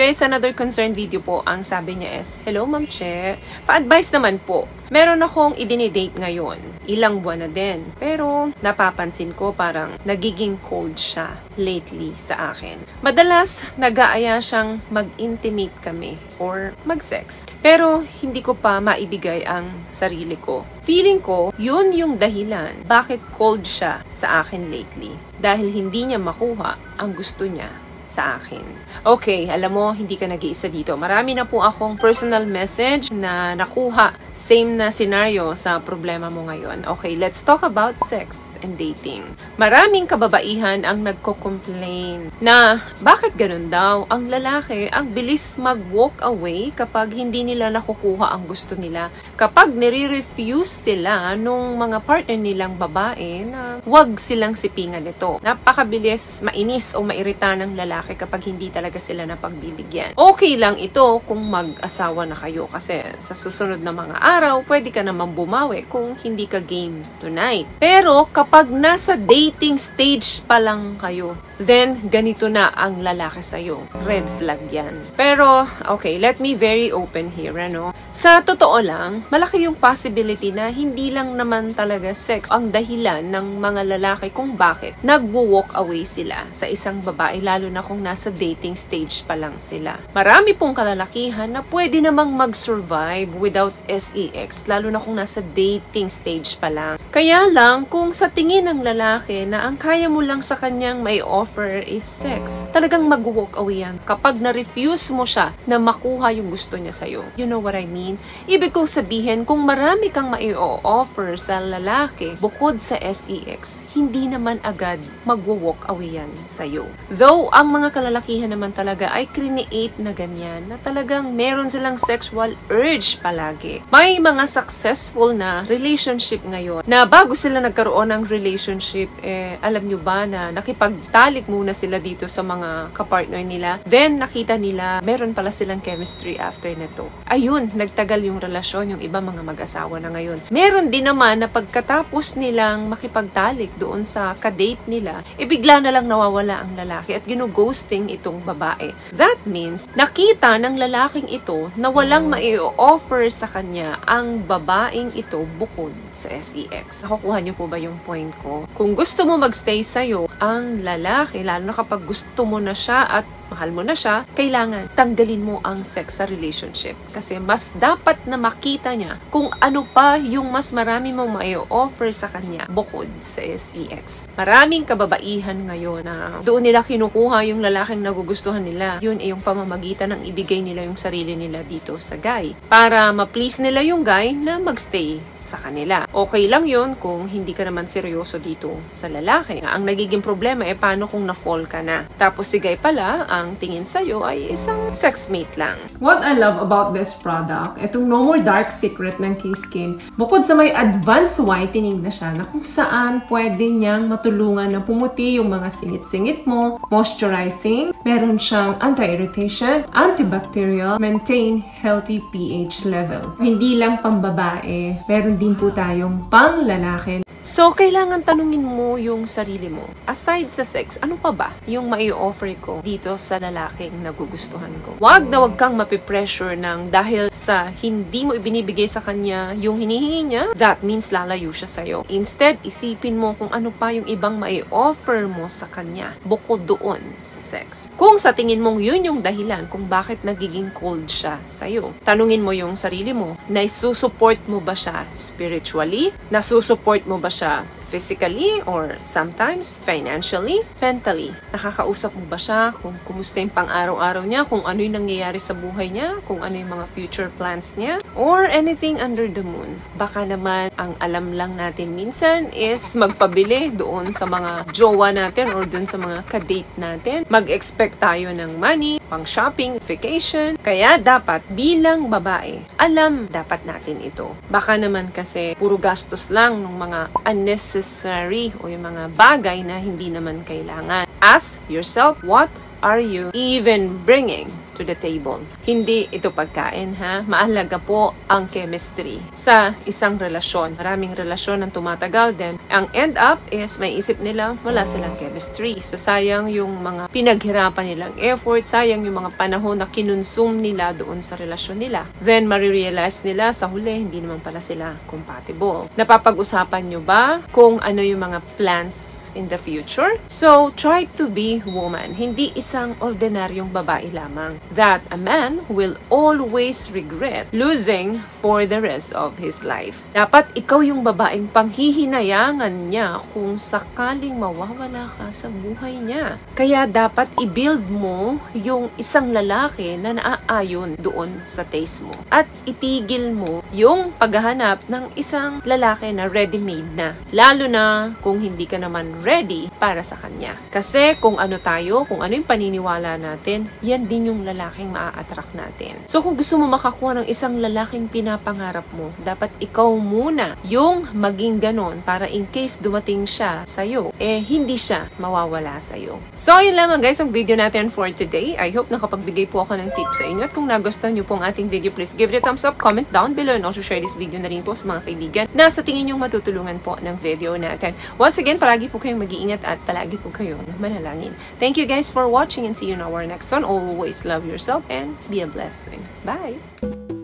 guys, another concern video po. Ang sabi niya is, hello Ma'am Che, pa-advise naman po. Meron akong idinidate ngayon. Ilang buwan na din. Pero napapansin ko parang nagiging cold siya lately sa akin. Madalas nag-aaya siyang mag-intimate kami or mag-sex. Pero hindi ko pa maibigay ang sarili ko. Feeling ko, yun yung dahilan bakit cold siya sa akin lately. Dahil hindi niya makuha ang gusto niya sa akin. Okay, alam mo, hindi ka nag-iisa dito. Marami na po akong personal message na nakuha. Same na scenario sa problema mo ngayon. Okay, let's talk about sex and dating. Maraming kababaihan ang nagko-complain na bakit ganun daw? Ang lalaki, ang bilis mag-walk away kapag hindi nila nakukuha ang gusto nila. Kapag nire-refuse sila nung mga partner nilang babae na wag silang sipingan nito. Napakabilis mainis o mairita ng lalaki kapag hindi talaga sila napagbibigyan. Okay lang ito kung mag-asawa na kayo kasi sa susunod na mga araw, pwede ka naman bumawi kung hindi ka game tonight. Pero kapag nasa dating stage pa lang kayo, then ganito na ang lalaki sa'yo. Red flag yan. Pero, okay, let me very open here, ano? Sa totoo lang, malaki yung possibility na hindi lang naman talaga sex ang dahilan ng mga lalaki kung bakit nagwo-walk away sila sa isang babae, lalo na kung nasa dating stage pa lang sila. Marami pong kalalakihan na pwede namang mag-survive without SEX, lalo na kung nasa dating stage pa lang. Kaya lang, kung sa tingin ng lalaki na ang kaya mo lang sa kanyang may offer is sex, talagang mag-walk away yan kapag na-refuse mo siya na makuha yung gusto niya sa'yo. You know what I mean? Ibig kong sabihin, kung marami kang mai-offer sa lalaki bukod sa SEX, hindi naman agad mag-walk away yan sa'yo. Though, ang mga kalalakihan naman talaga ay create na ganyan, na talagang meron silang sexual urge palagi. May mga successful na relationship ngayon na bago sila nagkaroon ng relationship, alam nyo ba na nakipagtalik muna sila dito sa mga kapartner nila. Then, nakita nila, meron pala silang chemistry after nito. Ayun, nagtagal yung relasyon, yung iba mga mag-asawa na ngayon. Meron din naman na pagkatapos nilang makipagtalik doon sa kadate nila, bigla na lang nawawala ang lalaki at ginughosting itong babae. That means, nakita ng lalaking ito na walang mai-offer sa kanya ang babaeng ito bukod sa SEX. Nakukuha niyo po ba yung point ko? Kung gusto mo magstay sa'yo, ang lalaki, lalo na kapag gusto mo na siya at mahal mo na siya, kailangan tanggalin mo ang sex sa relationship. Kasi mas dapat na makita niya kung ano pa yung mas marami mong mai-offer sa kanya bukod sa SEX. Maraming kababaihan ngayon na doon nila kinukuha yung lalaking nagugustuhan nila. Yun ay yung pamamagitan ng ibigay nila yung sarili nila dito sa guy. Para ma-please nila yung guy na magstay sa kanila. Okay lang yun kung hindi ka naman seryoso dito sa lalaki. Ang nagiging problema paano kung na-fall ka na. Tapos si guy pala, ang tingin sa'yo ay isang sexmate lang. What I love about this product, itong No More Dark Secret ng K-Skin, bukod sa may advanced whitening na siya na kung saan pwede niyang matulungan na pumuti yung mga singit-singit mo, moisturizing, meron siyang anti-irritation, antibacterial, maintain healthy pH level. Hindi lang pambabae, meron din po tayong pang lalaki. So, kailangan tanungin mo yung sarili mo. Aside sa sex, ano pa ba yung mai-offer ko dito sa lalaking nagugustuhan ko? Wag na wag kang mapipressure ng dahil sa hindi mo ibinibigay sa kanya yung hinihingi niya, that means lalayo siya sa'yo. Instead, isipin mo kung ano pa yung ibang mai-offer mo sa kanya bukod doon sa sex. Kung sa tingin mong yun yung dahilan kung bakit nagiging cold siya sa'yo, tanungin mo yung sarili mo, na isusupport mo ba siya spiritually? Nasusupport mo ba siya physically or sometimes financially, mentally? Nakakausap mo ba siya kung kumusta yung pang-araw-araw niya, kung ano yung nangyayari sa buhay niya, kung ano yung mga future plans niya, or anything under the moon? Baka naman ang alam lang natin minsan is magpabili doon sa mga jowa natin or doon sa mga kadate natin. Mag-expect tayo ng money, pang shopping, vacation. Kaya dapat bilang babae, alam dapat natin ito. Baka naman kasi puro gastos lang ng mga unnecessary o yung mga bagay na hindi naman kailangan. Ask yourself, what are you even bringing to the table. Hindi ito pagkain, ha? Mahalaga po ang chemistry sa isang relasyon. Maraming relasyon ang tumatagal din. Ang end up is may isip nila wala silang chemistry. So sayang yung mga pinaghirapan nilang effort, sayang yung mga panahon na kinonsume nila doon sa relasyon nila. Then marirealize nila sa huli hindi naman pala sila compatible. Napapag-usapan nyo ba kung ano yung mga plans in the future? So try to be woman, hindi isang ordinaryong babae lamang that a man will always regret losing for the rest of his life. Dapat ikaw yung babaeng panghihinayangan niya kung sakaling mawawala ka sa buhay niya. Kaya dapat i-build mo yung isang lalaki na naaayon doon sa taste mo. At itigil mo yung paghahanap ng isang lalaki na ready-made na. Lalo na kung hindi ka naman ready para sa kanya. Kasi kung ano tayo, kung ano yung paniniwala natin, yan din yung lalaking maa-attract natin. So kung gusto mo makakuha ng isang lalaking pinapangarap mo, dapat ikaw muna yung maging ganon para in case dumating siya sa'yo, hindi siya mawawala sa'yo. So yun lamang guys ang video natin for today. I hope nakapagbigay po ako ng tips sa inyo. At kung nagustuhan nyo pong ating video, please give it a thumbs up, comment down below, and also share this video na rin po sa mga kaibigan na sa tingin nyo matutulungan po ng video natin. Once again, palagi po kayong mag-iingat at palagi po kayong manalangin. Thank you guys for watching and see you in our next one. Always love yourself and be a blessing. Bye!